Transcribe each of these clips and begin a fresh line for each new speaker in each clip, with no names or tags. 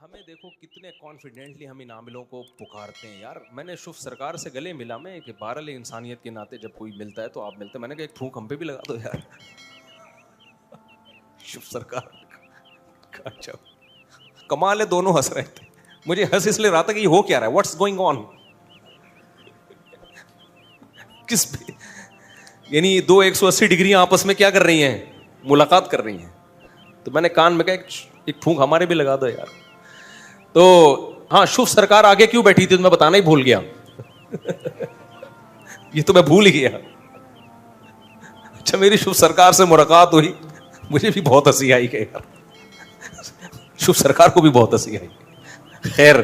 ہمیں دیکھو کتنے کانفیڈنٹلی ہم ان عاملوں کو پکارتے ہیں. یار میں نے شف سرکار سے گلے ملا میں کہ بہرحال انسانیت کے ناطے جب کوئی ملتا ہے تو آپ ملتے ہیں. میں نے کہا ایک تھوک ہم پہ بھی لگا دو یار. شف سرکار اچھا کمال ہے, دونوں ہنس رہے تھے. مجھے ہنس اس لیے رہا تھا کہ یہ ہو کیا رہا ہے, واٹس گوئنگ آن, کس پہ یعنی 180 ڈگریاں آپس میں کیا کر رہی ہیں, ملاقات کر رہی ہیں. تو میں نے کان میں کہا ایک پھونک ہمارے بھی لگا دو یار. تو ہاں شف سرکار آگے کیوں بیٹھی تھی تو میں بتانا ہی بھول گیا. یہ تو میں بھول ہی گیا. اچھا میری شف سرکار سے ملاقات ہوئی, مجھے بھی بہت ہنسی آئی کہ یار شف سرکار کو بھی بہت ہنسی آئی. خیر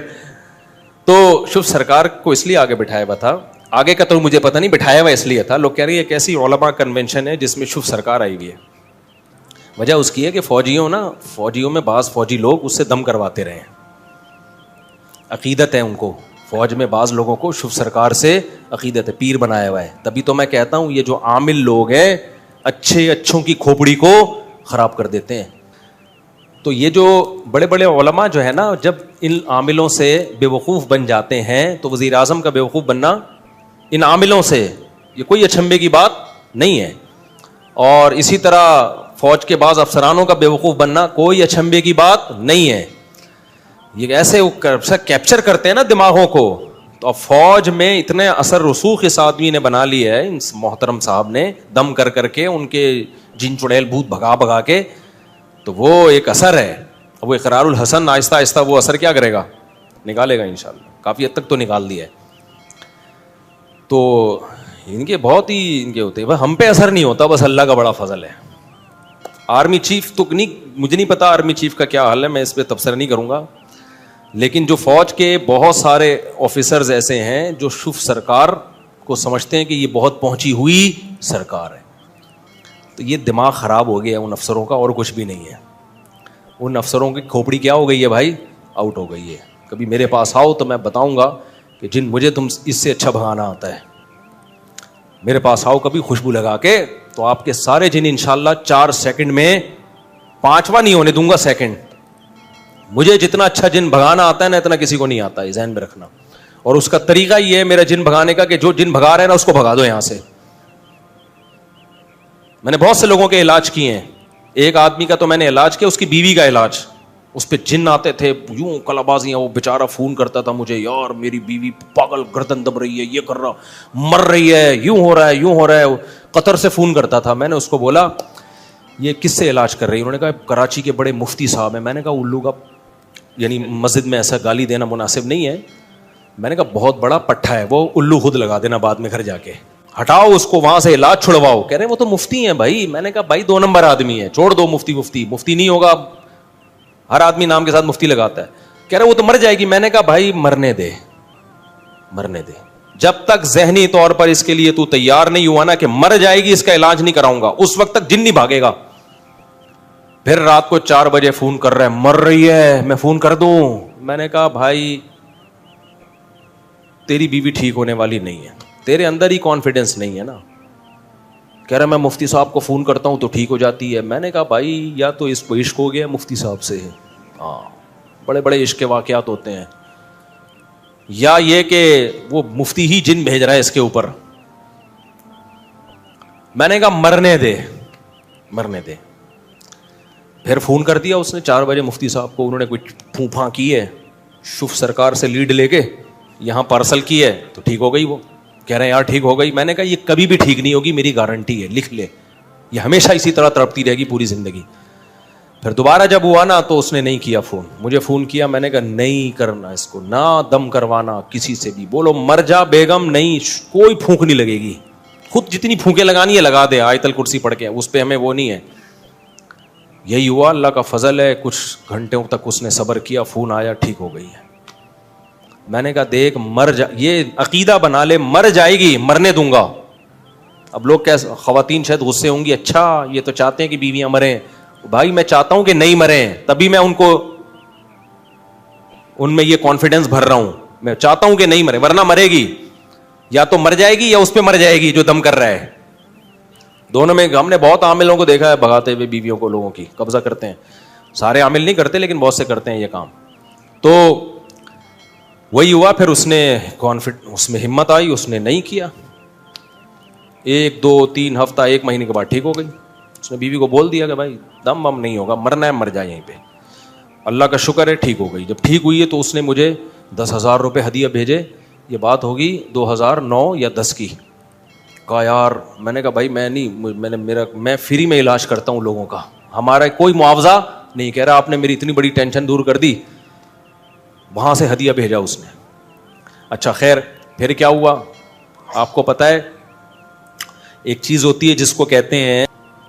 تو شف سرکار کو اس لیے آگے بٹھایا ہوا تھا, آگے کا تو مجھے پتہ نہیں, بٹھایا ہوا اس لیے تھا. لوگ کہہ رہے ہیں ایک ایسی علماء کنونشن ہے جس میں شف سرکار آئی ہوئی ہے. وجہ اس کی ہے کہ فوجیوں میں بعض فوجی لوگ اس سے دم کرواتے رہے ہیں, عقیدت ہے ان کو. فوج میں بعض لوگوں کو شف سرکار سے عقیدت ہے, پیر بنایا ہوا ہے. تبھی تو میں کہتا ہوں یہ جو عامل لوگ ہیں اچھوں کی کھوپڑی کو خراب کر دیتے ہیں. تو یہ جو بڑے بڑے علماء جو ہے نا, جب ان عاملوں سے بے وقوف بن جاتے ہیں تو وزیر اعظم کا بے وقوف بننا ان عاملوں سے یہ کوئی اچھمبے کی بات نہیں ہے. اور اسی طرح فوج کے بعض افسرانوں کا بے وقوف بننا کوئی اچھمبے کی بات نہیں ہے. یہ ایسے کیپچر کرتے ہیں نا دماغوں کو. تو اب فوج میں اتنے اثر رسوخ اس آدمی نے بنا لی ہے, ان محترم صاحب نے, دم کر کے ان کے جن چڑیل بھوت بھگا کے, تو وہ ایک اثر ہے. وہ اقرار الحسن آہستہ آہستہ وہ اثر کیا کرے گا, نکالے گا انشاءاللہ. کافی حد تک تو نکال دیا ہے. تو ان کے بہت ہی ان کے ہوتے ہیں, ہم پہ اثر نہیں ہوتا, بس اللہ کا بڑا فضل ہے. آرمی چیف تو مجھے نہیں پتا آرمی چیف کا کیا حال ہے, میں اس پہ تبصرہ نہیں کروں گا. لیکن جو فوج کے بہت سارے آفیسرز ایسے ہیں جو شف سرکار کو سمجھتے ہیں کہ یہ بہت پہنچی ہوئی سرکار ہے. تو یہ دماغ خراب ہو گیا ان افسروں کا, اور کچھ بھی نہیں ہے. ان افسروں کی کھوپڑی کیا ہو گئی ہے بھائی, آؤٹ ہو گئی ہے. کبھی میرے پاس آؤ تو میں بتاؤں گا کہ جن مجھے تم اس سے اچھا بھگانا آتا ہے. میرے پاس آؤ کبھی خوشبو لگا کے, تو آپ کے سارے جن انشاءاللہ 4 سیکنڈ میں 5واں نہیں ہونے دوں گا سیکنڈ. مجھے جتنا اچھا جن بھگانا آتا ہے نا, اتنا کسی کو نہیں آتا ہے, ذہن میں رکھنا. اور اس کا طریقہ یہ ہے میرا جن بھگانے کا کہ جو جن بھگا رہے ہیں نا اس کو بھگا دو یہاں سے. میں نے بہت سے لوگوں کے علاج کیے ہیں. ایک آدمی کا تو میں نے علاج کیا, اس کی بیوی کا علاج. اس پہ جن آتے تھے یوں کلابازیاں, وہ بیچارہ فون کرتا تھا مجھے, یار میری بیوی پاگل گردن دب رہی ہے, یہ کر رہا, مر رہی ہے, یوں ہو رہا ہے. قطر سے فون کرتا تھا. میں نے اس کو بولا یہ کس سے علاج کر رہی ہے؟ انہوں نے کہا کراچی کے بڑے مفتی صاحب ہیں. میں نے کہا الو کا یعنی مسجد میں ایسا گالی دینا مناسب نہیں ہے. میں نے کہا بہت بڑا پٹھا ہے وہ, الو خود لگا دینا بعد میں گھر جا کے, ہٹاؤ اس کو وہاں سے, علاج چھڑواؤ. کہہ رہے ہیں وہ تو مفتی ہیں بھائی. میں نے کہا بھائی 2 نمبر آدمی ہے, چھوڑ دو مفتی نہیں ہوگا. ہر آدمی نام کے ساتھ مفتی لگاتا ہے. کہہ رہے وہ تو مر جائے گی. میں نے کہا بھائی مرنے دے. جب تک ذہنی طور پر اس کے لیے تو تیار نہیں ہوا نا کہ مر جائے گی, اس کا علاج نہیں کراؤں گا, اس وقت تک جن نہیں بھاگے گا. پھر رات کو 4 بجے فون کر رہا ہے, مر رہی ہے, میں فون کر دوں. میں نے کہا بھائی تیری بیوی ٹھیک ہونے والی نہیں ہے, تیرے اندر ہی کانفیڈنس نہیں ہے نا. کہہ رہا میں مفتی صاحب کو فون کرتا ہوں تو ٹھیک ہو جاتی ہے. میں نے کہا بھائی یا تو اس کو عشق ہو گیا مفتی صاحب سے, ہاں بڑے بڑے عشق کے واقعات ہوتے ہیں, یا یہ کہ وہ مفتی ہی جن بھیج رہا ہے اس کے اوپر. میں نے کہا مرنے دے. پھر فون کر دیا اس نے 4 بجے مفتی صاحب کو. انہوں نے کوئی پھوپھاں کی ہے, شف سرکار سے لیڈ لے کے یہاں پارسل کی ہے تو ٹھیک ہو گئی. وہ کہہ رہے ہیں یار ٹھیک ہو گئی. میں نے کہا یہ کبھی بھی ٹھیک نہیں ہوگی, میری گارنٹی ہے, لکھ لے, یہ ہمیشہ اسی طرح تڑپتی رہے گی پوری زندگی. پھر دوبارہ جب ہوا نا تو اس نے نہیں کیا فون, مجھے فون کیا. میں نے کہا نہیں کرنا اس کو, نہ دم کروانا کسی سے بھی. بولو مر جا بیگم, نہیں کوئی پھونک نہیں لگے گی, خود جتنی پھونکیں لگانی ہے لگا دے, آیت الکرسی پڑھ کے, اس پہ ہمیں وہ نہیں ہے. یہی ہوا, اللہ کا فضل ہے. کچھ گھنٹوں تک اس نے صبر کیا, فون آیا, ٹھیک ہو گئی ہے. میں نے کہا دیکھ یہ عقیدہ بنا لے, مر جائے گی, مرنے دوں گا. اب لوگ کیسے خواتین شاید غصے ہوں گی, اچھا یہ تو چاہتے ہیں کہ بیویاں مریں. بھائی میں چاہتا ہوں کہ نہیں مریں, تبھی میں ان میں یہ کانفیڈنس بھر رہا ہوں. میں چاہتا ہوں کہ نہیں مرے, ورنہ مرے گی, یا تو مر جائے گی یا اس پہ مر جائے گی جو دم کر رہا ہے. دونوں میں ہم نے بہت عاملوں کو دیکھا ہے بھگاتے ہوئے بیویوں کو, لوگوں کی قبضہ کرتے ہیں. سارے عامل نہیں کرتے لیکن بہت سے کرتے ہیں یہ کام. تو وہی ہوا. پھر اس میں ہمت آئی, اس نے نہیں کیا. 1 2 3 ہفتہ 1 مہینے کے بعد ٹھیک ہو گئی. اس نے بیوی کو بول دیا کہ بھائی دم وم نہیں ہوگا, مرنا ہے مر جائے یہیں پہ. اللہ کا شکر ہے ٹھیک ہو گئی. جب ٹھیک ہوئی ہے تو اس نے مجھے 10,000 روپے ہدیہ بھیجے. یہ بات ہوگی 2009 یا 10 کی. کہا یار, میں نے کہا بھائی میں فری میں علاج کرتا ہوں لوگوں کا, ہمارا کوئی معاوضہ نہیں. کہہ رہا آپ نے میری اتنی بڑی ٹینشن دور کر دی. وہاں سے ہدیہ بھیجا اس نے. اچھا خیر, پھر کیا ہوا آپ کو پتا ہے, ایک چیز ہوتی ہے جس کو کہتے ہیں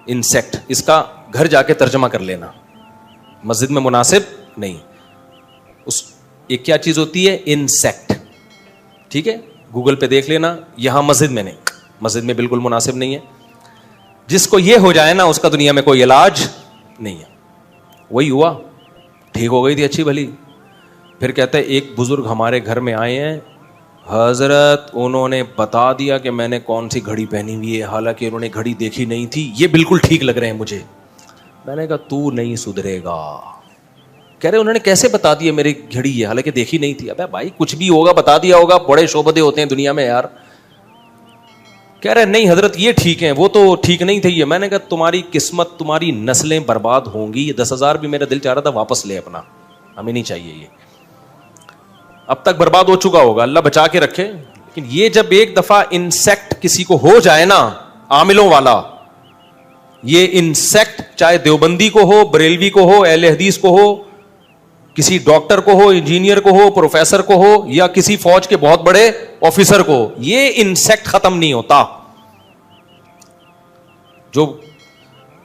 انسیکٹ. اس کا گھر جا کے ترجمہ کر لینا, مسجد میں مناسب نہیں. ایک کیا چیز ہوتی ہے انسیکٹ, ٹھیک ہے, گوگل پہ دیکھ لینا. یہاں مسجد میں نہیں, مسجد میں بالکل مناسب نہیں ہے. جس کو یہ ہو جائے نا اس کا دنیا میں کوئی علاج نہیں ہے. وہی ہوا, ٹھیک ہو گئی تھی اچھی بھلی. پھر کہتے ہیں ایک بزرگ ہمارے گھر میں آئے ہیں حضرت, انہوں نے بتا دیا کہ میں نے کون سی گھڑی پہنی ہوئی ہے, حالانکہ انہوں نے گھڑی دیکھی نہیں تھی. یہ بالکل ٹھیک لگ رہے ہیں مجھے. میں نے کہا تو نہیں سدھرے گا. کہہ رہے انہوں نے کیسے بتا دیا میری گھڑی ہے, حالانکہ دیکھی نہیں تھی. ابے بھائی کچھ بھی ہوگا بتا دیا ہوگا, بڑے شعبدے ہوتے ہیں دنیا میں یار. کہہ رہے نہیں حضرت یہ ٹھیک ہیں, وہ تو ٹھیک نہیں تھی یہ. میں نے کہا تمہاری قسمت, تمہاری نسلیں برباد ہوں گی. یہ 10,000 بھی میرا دل چاہ رہا تھا واپس لے اپنا, ہمیں نہیں چاہیے یہ. اب تک برباد ہو چکا ہوگا, اللہ بچا کے رکھے. لیکن یہ جب ایک دفعہ انسیکٹ کسی کو ہو جائے نا, عاملوں والا, یہ انسیکٹ چاہے دیوبندی کو ہو, بریلوی کو ہو, اہل حدیث کو ہو, کسی ڈاکٹر کو ہو, انجینئر کو ہو, پروفیسر کو ہو, یا کسی فوج کے بہت بڑے آفیسر کو, یہ انسیکٹ ختم نہیں ہوتا.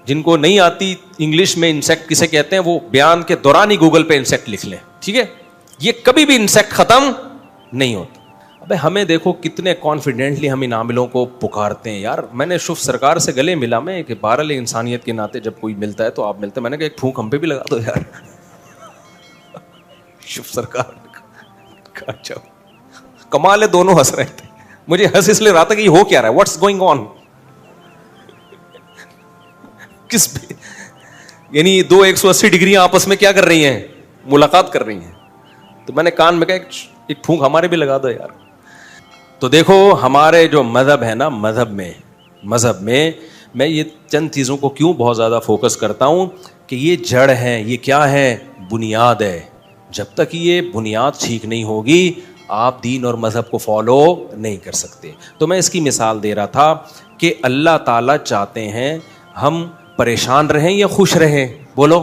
جن کو نہیں آتی انگلش میں انسیکٹ کسے کہتے ہیں, وہ بیان کے دوران ہی گوگل پہ انسیکٹ لکھ لیں, ٹھیک ہے. یہ کبھی بھی انسیکٹ ختم نہیں ہوتا. ابے ہمیں دیکھو کتنے کانفیڈنٹلی ہم ان عاملوں کو پکارتے ہیں یار. میں نے شف سرکار سے گلے ملا, میں کہ بہرحال انسانیت کے ناطے جب کوئی ملتا ہے تو آپ ملتے ہیں. میں نے کہا ایک پھونک ہم پہ بھی لگا دو یار. شف سرکار کا اچھا کمال ہے, دونوں ہنس رہے تھے. مجھے ہنس اس لیے رہا تھا کہ یہ ہو کیا رہا ہے, واٹس گوئنگ آن. کس پہ یعنی 180 ڈگریاں آپس میں کیا کر رہی ہیں, ملاقات کر رہی ہیں. تو میں نے کان میں کہا ایک پھونک ہمارے بھی لگا دو یار. تو دیکھو ہمارے جو مذہب ہے نا, مذہب میں میں یہ چند چیزوں کو کیوں بہت زیادہ فوکس کرتا ہوں کہ یہ جڑ ہے, یہ کیا ہے, بنیاد ہے. جب تک یہ بنیاد ٹھیک نہیں ہوگی آپ دین اور مذہب کو فالو نہیں کر سکتے. تو میں اس کی مثال دے رہا تھا کہ اللہ تعالیٰ چاہتے ہیں ہم پریشان رہیں یا خوش رہیں. بولو,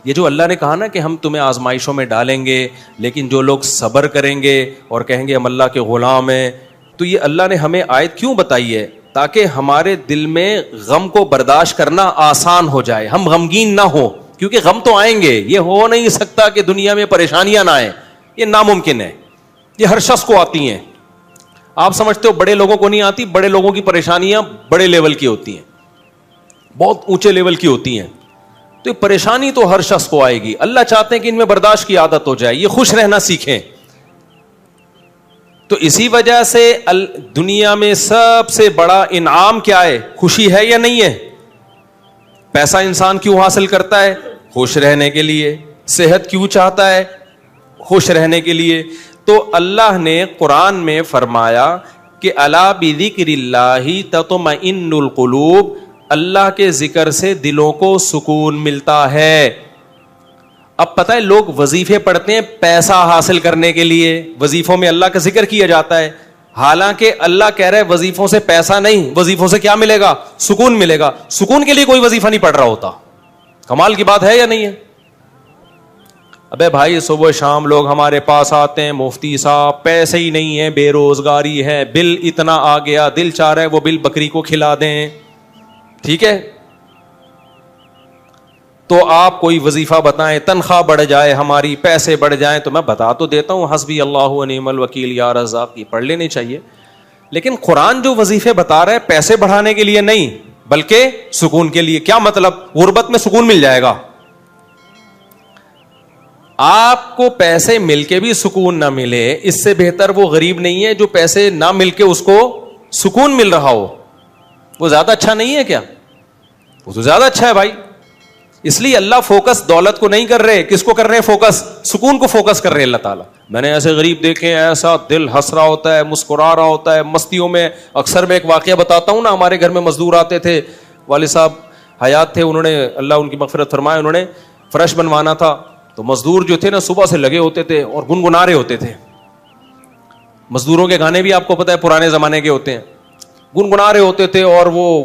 یہ جو اللہ نے کہا نا کہ ہم تمہیں آزمائشوں میں ڈالیں گے, لیکن جو لوگ صبر کریں گے اور کہیں گے ہم اللہ کے غلام ہیں, تو یہ اللہ نے ہمیں آیت کیوں بتائی ہے؟ تاکہ ہمارے دل میں غم کو برداشت کرنا آسان ہو جائے, ہم غمگین نہ ہوں. کیونکہ غم تو آئیں گے, یہ ہو نہیں سکتا کہ دنیا میں پریشانیاں نہ آئیں, یہ ناممکن ہے. یہ ہر شخص کو آتی ہیں. آپ سمجھتے ہو بڑے لوگوں کو نہیں آتی؟ بڑے لوگوں کی پریشانیاں بڑے لیول کی ہوتی ہیں, بہت اونچے لیول کی ہوتی ہیں. تو یہ پریشانی تو ہر شخص کو آئے گی. اللہ چاہتے ہیں کہ ان میں برداشت کی عادت ہو جائے, یہ خوش رہنا سیکھیں. تو اسی وجہ سے دنیا میں سب سے بڑا انعام کیا ہے؟ خوشی ہے یا نہیں ہے؟ پیسہ انسان کیوں حاصل کرتا ہے؟ خوش رہنے کے لیے. صحت کیوں چاہتا ہے؟ خوش رہنے کے لیے. تو اللہ نے قرآن میں فرمایا کہ الا بذکر اللہ تطمئن القلوب, اللہ کے ذکر سے دلوں کو سکون ملتا ہے. اب پتہ ہے لوگ وظیفے پڑھتے ہیں پیسہ حاصل کرنے کے لیے, وظیفوں میں اللہ کا ذکر کیا جاتا ہے, حالانکہ اللہ کہہ رہے وظیفوں سے پیسہ نہیں, وظیفوں سے کیا ملے گا؟ سکون ملے گا. سکون کے لیے کوئی وظیفہ نہیں پڑھ رہا ہوتا. کمال کی بات ہے یا نہیں ہے؟ ابے بھائی صبح شام لوگ ہمارے پاس آتے ہیں, مفتی صاحب پیسے ہی نہیں ہے, بے روزگاری ہے, بل اتنا آ گیا, دل چاہ رہا ہے وہ بل بکری کو کھلا دیں, ٹھیک ہے. تو آپ کوئی وظیفہ بتائیں, تنخواہ بڑھ جائے ہماری, پیسے بڑھ جائیں. تو میں بتا تو دیتا ہوں حسبی اللہ و نعم الوکیل یا رزاق, کی پڑھ لینی چاہیے. لیکن قرآن جو وظیفے بتا رہا ہے پیسے بڑھانے کے لیے نہیں بلکہ سکون کے لیے. کیا مطلب؟ غربت میں سکون مل جائے گا. آپ کو پیسے مل کے بھی سکون نہ ملے, اس سے بہتر وہ غریب نہیں ہے جو پیسے نہ مل کے اس کو سکون مل رہا ہو. وہ زیادہ اچھا نہیں ہے کیا؟ وہ تو زیادہ اچھا ہے بھائی. اس لیے اللہ فوکس دولت کو نہیں کر رہے, کس کو کر رہے ہیں فوکس؟ سکون کو فوکس کر رہے ہیں اللہ تعالیٰ. میں نے ایسے غریب دیکھے ہیں, ایسا دل ہنس رہا ہوتا ہے, مسکرا رہا ہوتا ہے مستیوں میں. اکثر میں ایک واقعہ بتاتا ہوں نا, ہمارے گھر میں مزدور آتے تھے, والد صاحب حیات تھے, انہوں نے اللہ ان کی مغفرت فرمائے, انہوں نے فرش بنوانا تھا. تو مزدور جو تھے نا صبح سے لگے ہوتے تھے اور گنگنا رہے ہوتے تھے. مزدوروں کے گانے بھی آپ کو پتہ ہے پرانے زمانے کے ہوتے ہیں, گنگنا رہے ہوتے تھے اور وہ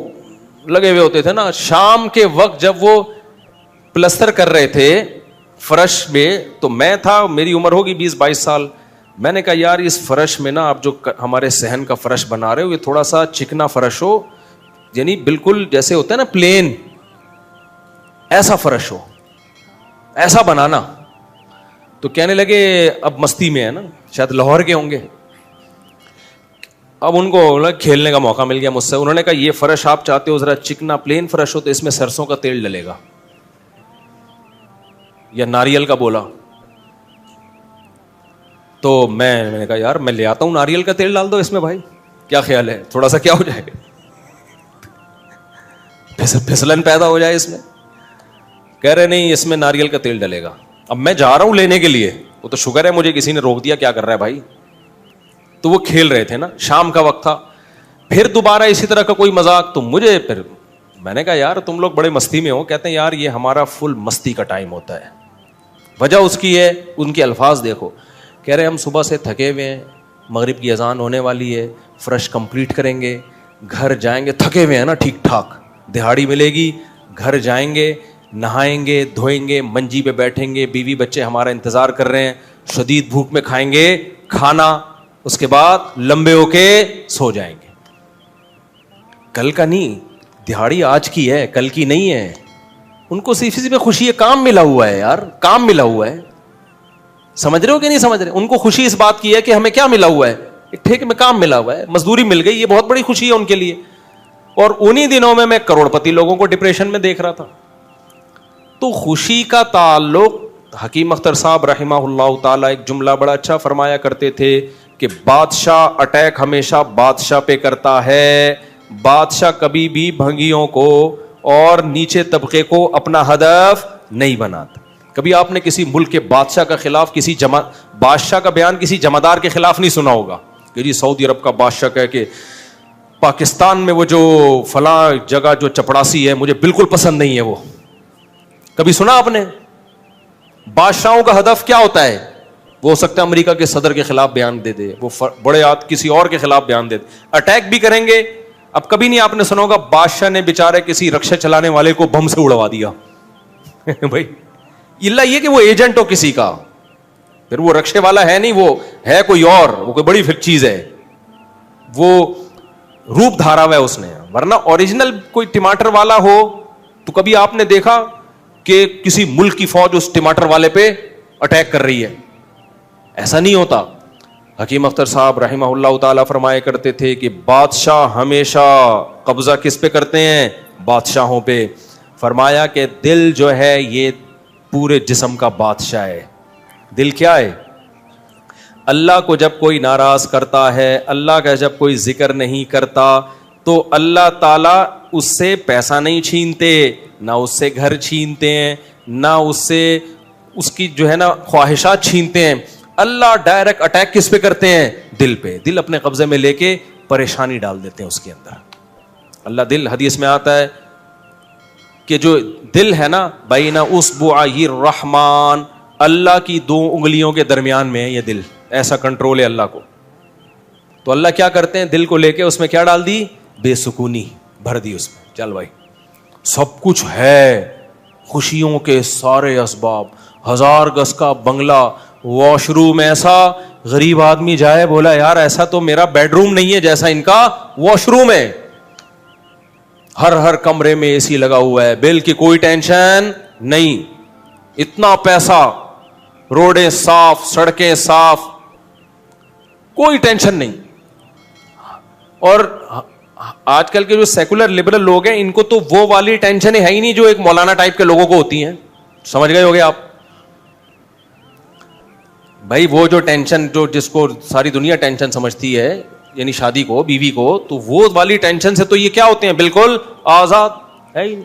لگے ہوئے ہوتے تھے نا. شام کے وقت جب وہ پلستر کر رہے تھے فرش میں, تو میں تھا, میری عمر ہوگی 20-22 سال. میں نے کہا یار اس فرش میں نا آپ جو ہمارے صحن کا فرش بنا رہے ہو یہ تھوڑا سا چکنا فرش ہو, یعنی بالکل جیسے ہوتا ہے نا پلین, ایسا فرش ہو, ایسا بنانا. تو کہنے لگے اب مستی میں ہے نا, شاید لاہور کے ہوں گے, اب ان کو کھیلنے کا موقع مل گیا مجھ سے. انہوں نے کہا یہ فرش آپ چاہتے ہو ذرا چکنا پلین فرش ہو تو اس میں سرسوں کا تیل ڈلے گا یا ناریل کا بولا. تو میں نے کہا یار میں لے آتا ہوں ناریل کا تیل ڈال دو اس میں بھائی, کیا خیال ہے, تھوڑا سا کیا ہو جائے پھسلن پیدا ہو جائے اس میں. کہہ رہے نہیں اس میں ناریل کا تیل ڈلے گا. اب میں جا رہا ہوں لینے کے لیے, وہ تو شکر ہے مجھے کسی نے روک دیا, کیا کر رہا ہے بھائی. تو وہ کھیل رہے تھے نا, شام کا وقت تھا. پھر دوبارہ اسی طرح کا کوئی مذاق, تو مجھے پھر میں نے کہا یار تم لوگ بڑے مستی میں ہو. کہتے ہیں یار یہ ہمارا فل مستی کا ٹائم ہوتا ہے. وجہ اس کی ہے, ان کے الفاظ دیکھو, کہہ رہے ہم صبح سے تھکے ہوئے ہیں, مغرب کی اذان ہونے والی ہے, فرش کمپلیٹ کریں گے, گھر جائیں گے, تھکے ہوئے ہیں نا ٹھیک ٹھاک, دہاڑی ملے گی, گھر جائیں گے, نہائیں گے, دھوئیں گے, منجی پہ بیٹھیں گے, بیوی بچے ہمارا انتظار کر رہے ہیں, شدید بھوک میں کھائیں گے کھانا, اس کے بعد لمبے ہو کے سو جائیں گے. کل کا نہیں, دہاڑی آج کی ہے, کل کی نہیں ہے. ان کو صرف اسی میں خوشی ہے, کام ملا ہوا ہے یار, کام ملا ہوا ہے. سمجھ رہے ہو کہ نہیں سمجھ رہے؟ ان کو خوشی اس بات کی ہے کہ ہمیں کیا ملا ہوا ہے, ایک ٹھیکے میں کام ملا ہوا ہے, مزدوری مل گئی, یہ بہت بڑی خوشی ہے ان کے لیے. اور انہی دنوں میں کروڑ پتی لوگوں کو ڈپریشن میں دیکھ رہا تھا. تو خوشی کا تعلق, حکیم اختر صاحب رحمہ اللہ تعالی ایک جملہ بڑا اچھا فرمایا کرتے تھے کہ بادشاہ اٹیک ہمیشہ بادشاہ پہ کرتا ہے, بادشاہ کبھی بھی بھنگیوں کو اور نیچے طبقے کو اپنا ہدف نہیں بناتا. کبھی آپ نے کسی ملک کے بادشاہ کا خلاف کسی بادشاہ کا بیان کسی جمعدار کے خلاف نہیں سنا ہوگا کہ جی سعودی عرب کا بادشاہ کہے کہ پاکستان میں وہ جو فلاں جگہ جو چپڑاسی ہے مجھے بالکل پسند نہیں ہے. وہ کبھی سنا آپ نے؟ بادشاہوں کا ہدف کیا ہوتا ہے؟ وہ ہو سکتا ہے امریکہ کے صدر کے خلاف بیان دے دے, وہ بڑے کسی اور کے خلاف بیان دے دے, اٹیک بھی کریں گے. اب کبھی نہیں آپ نے سنا ہوگا بادشاہ نے بیچارے کسی رکشا چلانے والے کو بم سے اڑوا دیا بھائی اللہ یہ کہ وہ ایجنٹ ہو کسی کا, پھر وہ رکشے والا ہے نہیں, وہ ہے کوئی اور, وہ کوئی بڑی چیز ہے, وہ روپ دھارا ہوا ہے اس نے. ورنہ اوریجنل کوئی ٹماٹر والا ہو تو کبھی آپ نے دیکھا کہ کسی ملک کی فوج اس ٹماٹر والے پہ اٹیک کر رہی ہے؟ ایسا نہیں ہوتا. حکیم اختر صاحب رحمہ اللہ تعالیٰ فرمایا کرتے تھے کہ بادشاہ ہمیشہ قبضہ کس پہ کرتے ہیں؟ بادشاہوں پہ. فرمایا کہ دل جو ہے یہ پورے جسم کا بادشاہ ہے. دل کیا ہے؟ اللہ کو جب کوئی ناراض کرتا ہے, اللہ کا جب کوئی ذکر نہیں کرتا, تو اللہ تعالیٰ اس سے پیسہ نہیں چھینتے, نہ اس سے گھر چھینتے ہیں, نہ اس سے اس کی جو ہے نا خواہشات چھینتے ہیں. اللہ ڈائریکٹ اٹیک کس پہ کرتے ہیں؟ دل پہ. دل اپنے قبضے میں لے کے پریشانی ڈال دیتے ہیں اس کے اندر. اللہ دل, حدیث میں آتا ہے کہ جو دل ہے نا بین اصبعی الرحمن, اللہ کی 2 انگلیوں کے درمیان میں ہے یہ دل, ایسا کنٹرول ہے اللہ کو. تو اللہ کیا کرتے ہیں؟ دل کو لے کے اس میں کیا ڈال دی؟ بے سکونی بھر دی اس میں. چل بھائی سب کچھ ہے, خوشیوں کے سارے اسباب, 1000 گز کا بنگلہ, واش روم ایسا, غریب آدمی جائے بولا یار ایسا تو میرا بیڈ روم نہیں ہے جیسا ان کا واش روم ہے. ہر کمرے میں اے سی لگا ہوا ہے, بل کی کوئی ٹینشن نہیں, اتنا پیسہ, روڈیں صاف, سڑکیں صاف, کوئی ٹینشن نہیں. اور آج کل کے جو سیکولر لبرل لوگ ہیں ان کو تو وہ والی ٹینشن ہے ہی نہیں جو ایک مولانا ٹائپ کے لوگوں کو ہوتی ہیں. سمجھ گئے ہوگے آپ بھائی؟ وہ جو ٹینشن جو جس کو ساری دنیا ٹینشن سمجھتی ہے, یعنی شادی کو, بیوی کو, تو وہ والی ٹینشن سے تو یہ کیا ہوتے ہیں؟ بالکل آزاد ہے ہی نہیں.